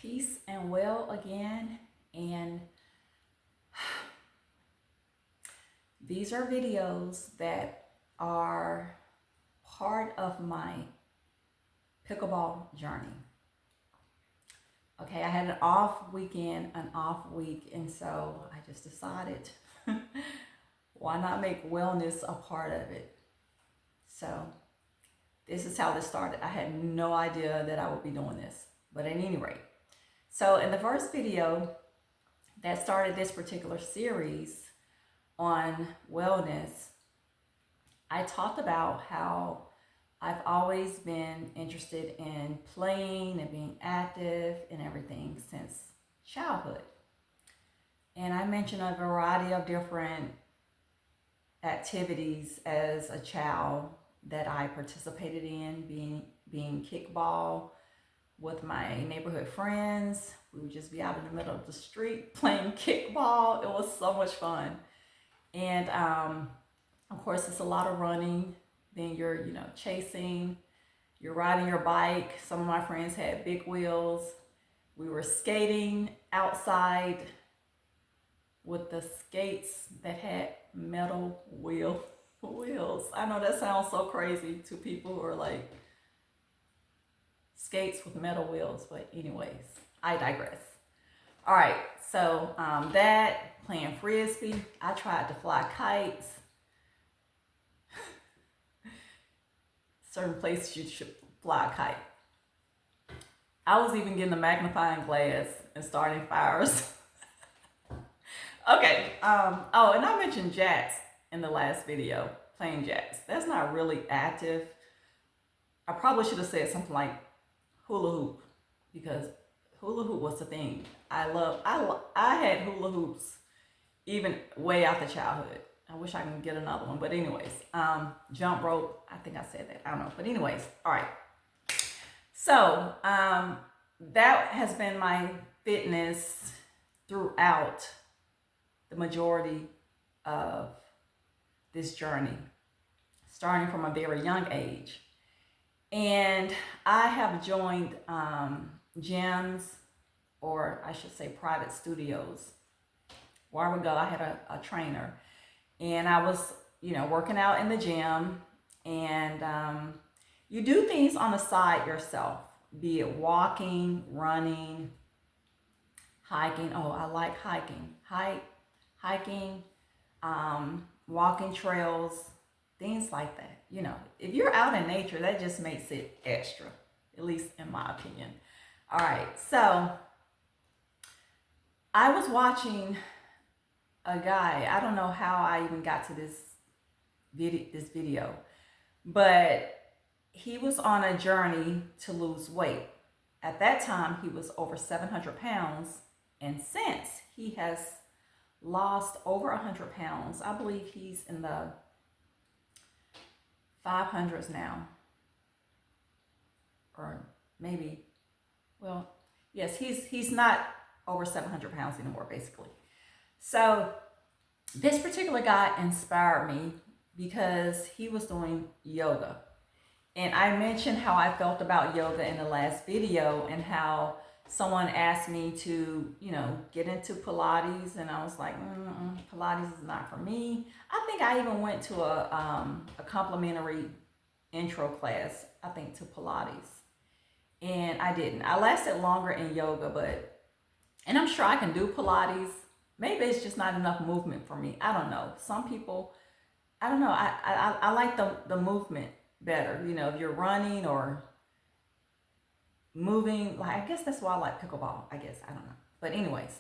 Peace and well again. And these are videos that are part of my pickleball journey. Okay, I had an off weekend, an off week, and so I just decided why not make wellness a part of it? So this is how this started. I had no idea that I would be doing this, but at any rate. So in the first video that started this particular series on wellness, I talked about how I've always been interested in playing and being active and everything since childhood. And I mentioned a variety of different activities as a child that I participated in, being kickball with my neighborhood friends. We would just be out in the middle of the street playing kickball. It was so much fun. And of course, it's a lot of running. Then you're, chasing. You're riding your bike. Some of my friends had big wheels. We were skating outside with the skates that had metal wheels. I know that sounds so crazy to people who are like, skates with metal wheels, but anyways, I digress. All right, so that, playing frisbee. I tried to fly kites. Certain places you should fly a kite. I was even getting a magnifying glass and starting fires. Okay, oh, and I mentioned jacks in the last video, playing jacks. That's not really active. I probably should have said something like hula hoop, because hula hoop was the thing. I had hula hoops even way after childhood. I wish I can get another one, but anyways, jump rope. I think I said that. I don't know, but anyways, all right. So that has been my fitness throughout the majority of this journey, starting from a very young age. And I have joined gyms, or I should say private studios, where I would go. I had a trainer, and I was, working out in the gym, and you do things on the side yourself, be it walking, running, hiking. Oh, I like hiking. Hiking, walking trails, things like that. If you're out in nature, that just makes it extra, at least in my opinion. All right, so I was watching a guy. I don't know how I even got to this video, but he was on a journey to lose weight. At that time, he was over 700 pounds, and since he has lost over 100 pounds, I believe he's in the 500s now, or maybe, well, yes, he's not over 700 pounds anymore, basically. So this particular guy inspired me because he was doing yoga. And I mentioned how I felt about yoga in the last video, and how someone asked me to, get into Pilates, and I was like, Pilates is not for me. I think I even went to a complimentary intro class, I think, to Pilates, and I didn't. I lasted longer in yoga, and I'm sure I can do Pilates. Maybe it's just not enough movement for me. I don't know. Some people, I don't know. I like the movement better. If you're running or moving, I guess that's why I like pickleball, I guess. I don't know. But anyways,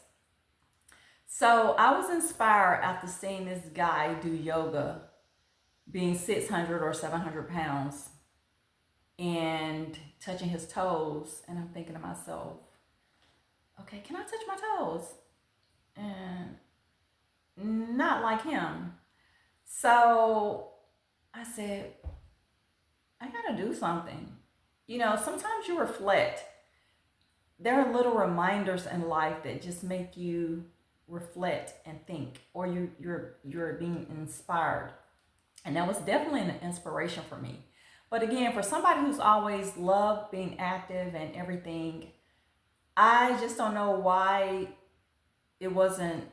so I was inspired after seeing this guy do yoga, being 600 or 700 pounds and touching his toes. And I'm thinking to myself, okay, can I touch my toes? And not like him. So I said, I gotta do something. Sometimes you reflect. There are little reminders in life that just make you reflect and think, or you're being inspired. And that was definitely an inspiration for me. But again, for somebody who's always loved being active and everything, I just don't know why it wasn't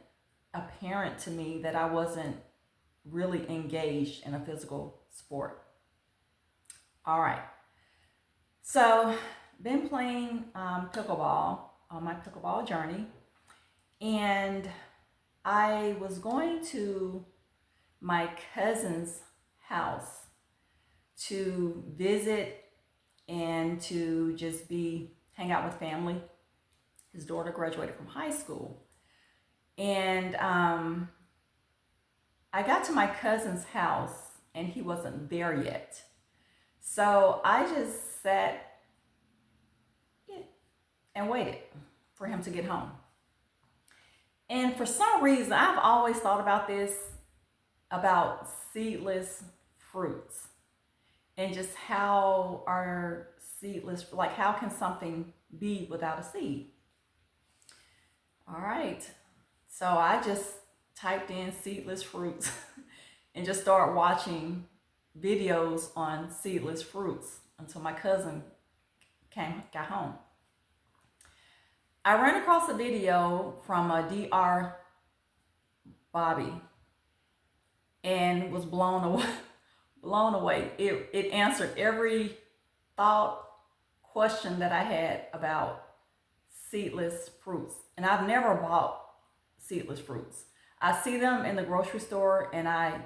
apparent to me that I wasn't really engaged in a physical sport. All right. So, been playing pickleball on my pickleball journey, and I was going to my cousin's house to visit and to just hang out with family. His daughter graduated from high school, and I got to my cousin's house and he wasn't there yet. So I just sat and waited for him to get home. And for some reason, I've always thought about this, about seedless fruits, and just how are seedless, like how can something be without a seed? All right. So I just typed in seedless fruits and just started watching videos on seedless fruits until my cousin got home. I ran across a video from a Dr. Bobby and was blown away. It answered every thought, question that I had about seedless fruits. And I've never bought seedless fruits. I see them in the grocery store and I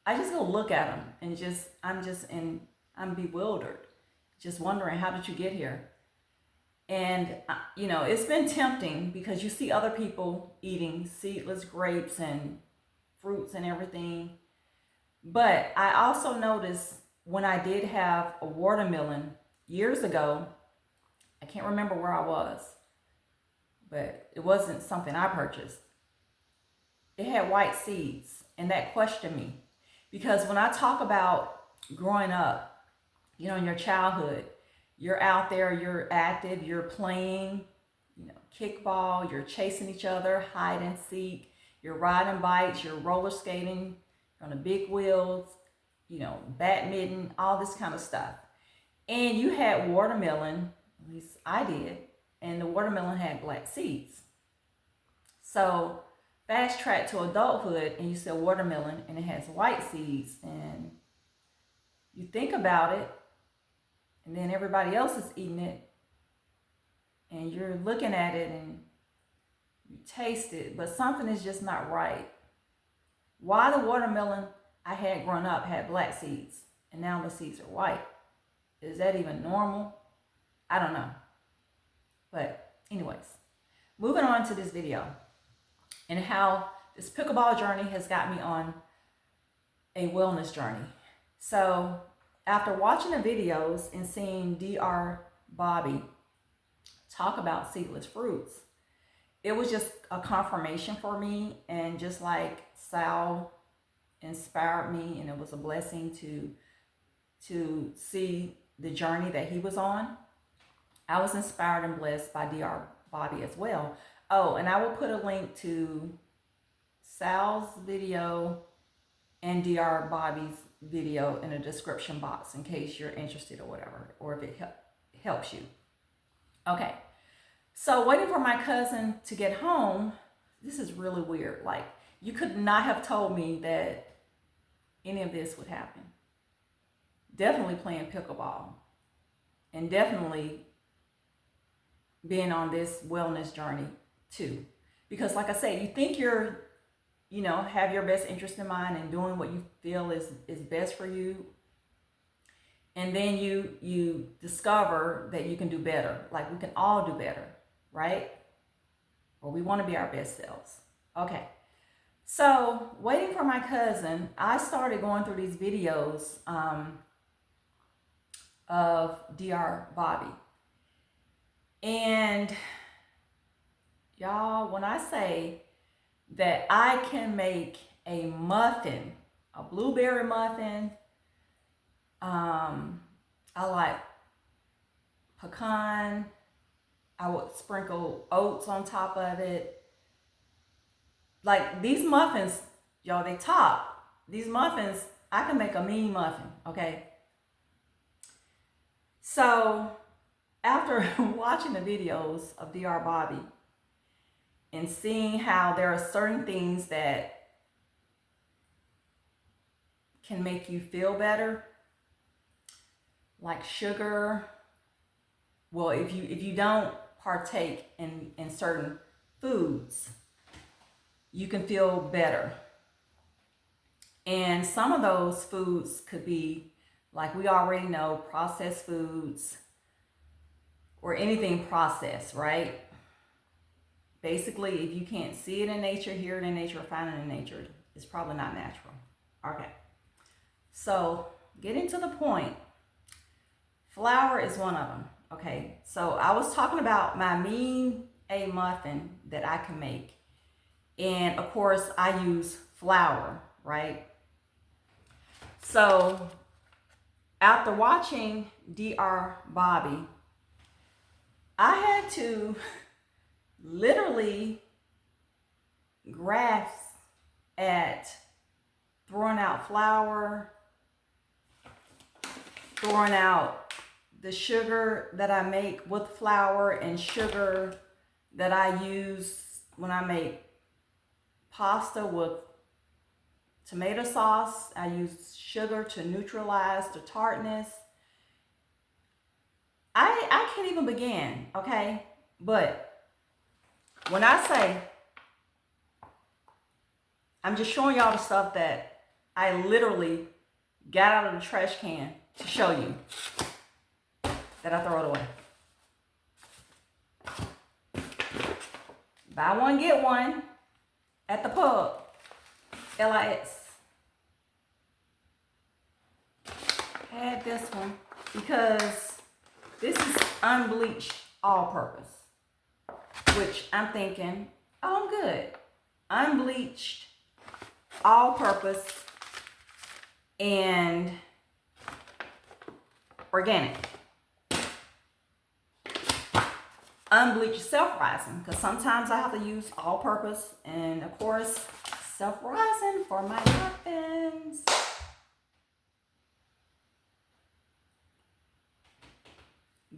just go look at them and I'm bewildered, just wondering, how did you get here? And it's been tempting because you see other people eating seedless grapes and fruits and everything. But I also noticed when I did have a watermelon years ago, I can't remember where I was, but it wasn't something I purchased. It had white seeds, and that questioned me. Because when I talk about growing up, in your childhood, you're out there, you're active, you're playing, kickball, you're chasing each other, hide and seek, you're riding bikes, you're roller skating on the big wheels, badminton, all this kind of stuff. And you had watermelon, at least I did, and the watermelon had black seeds. So fast track to adulthood and you sell watermelon and it has white seeds, and you think about it, and then everybody else is eating it and you're looking at it and you taste it, but something is just not right. Why the watermelon I had growing up had black seeds and now the seeds are white? Is that even normal? I don't know. But anyways, moving on to this video and how this pickleball journey has got me on a wellness journey. So after watching the videos and seeing Dr. Bobby talk about seedless fruits, it was just a confirmation for me, and just like Sal inspired me, and it was a blessing to see the journey that he was on. I was inspired and blessed by Dr. Bobby as well. Oh, and I will put a link to Sal's video and Dr. Bobby's video in the description box in case you're interested or whatever, or if it helps you. Okay, so waiting for my cousin to get home, this is really weird. Like, you could not have told me that any of this would happen. Definitely playing pickleball, and definitely being on this wellness journey too. Because like I said, you think you're, have your best interest in mind and doing what you feel is best for you. And then you discover that you can do better. Like, we can all do better, right? Or we want to be our best selves. Okay. So waiting for my cousin, I started going through these videos of Dr. Bobby. And y'all, when I say that I can make a muffin, a blueberry muffin, I like pecan, I would sprinkle oats on top of it. Like, these muffins, y'all, they top. These muffins, I can make a mean muffin, okay? So after watching the videos of Dr. Bobby and seeing how there are certain things that can make you feel better, like sugar. Well, if you don't partake in certain foods, you can feel better. And some of those foods could be, like we already know, processed foods or anything processed, right? Basically, if you can't see it in nature, hear it in nature, or find it in nature, it's probably not natural. Okay. So, getting to the point, flour is one of them. Okay. So, I was talking about my a muffin that I can make. And of course, I use flour, right? So, after watching Dr. Bobby, I had to literally grasp at throwing out flour, throwing out the sugar that I make with flour, and sugar that I use when I make pasta with tomato sauce. I use sugar to neutralize the tartness. I can't even begin, okay? But when I say, I'm just showing y'all the stuff that I literally got out of the trash can to show you that I throw it away. Buy one, get one at the pub, LIS. Add this one because this is unbleached all-purpose, which I'm thinking, oh, I'm good. Unbleached all-purpose and organic. Unbleached self-rising, because sometimes I have to use all-purpose, and of course, self-rising for my muffins.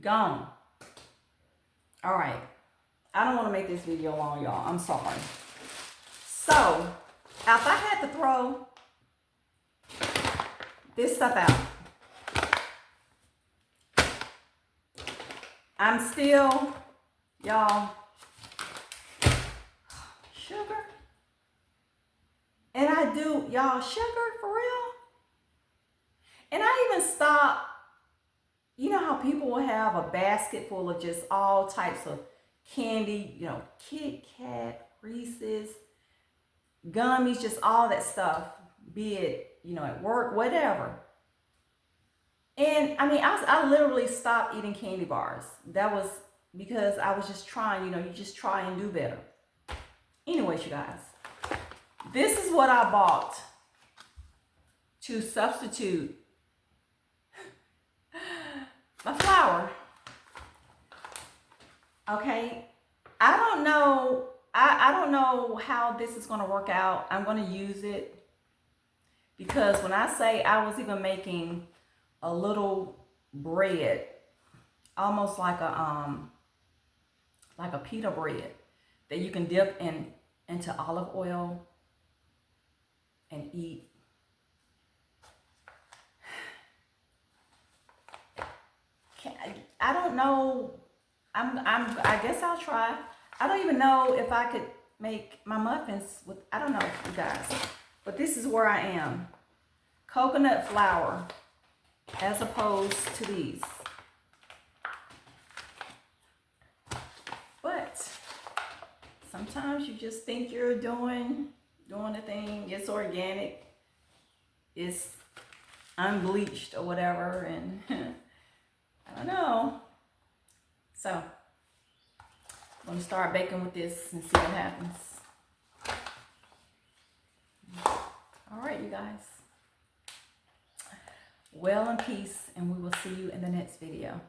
Gone. All right. I don't want to make this video long, y'all. I'm sorry. So, after I had to throw this stuff out, I'm still, y'all, sugar. And I do, y'all, sugar for real. And I even stopped. You know how people will have a basket full of just all types of candy, you know, Kit Kat, Reese's, gummies, just all that stuff, be it, you know, at work, whatever. And I mean, I literally stopped eating candy bars. That was because I was just trying, you know, you just try and do better. Anyways, you guys, this is what I bought to substitute my flour. Okay, I don't know. I don't know how this is going to work out. I'm going to use it because when I say I was even making a little bread, almost like a pita bread that you can dip into olive oil and eat. I don't know. I guess I'll try. I don't even know if I could make my muffins with, I don't know, you guys. But this is where I am. Coconut flour as opposed to these. But sometimes you just think you're doing a thing. It's organic. It's unbleached or whatever, and I don't know. So I'm gonna start baking with this and see what happens. All right, you guys. Well, in peace, and we will see you in the next video.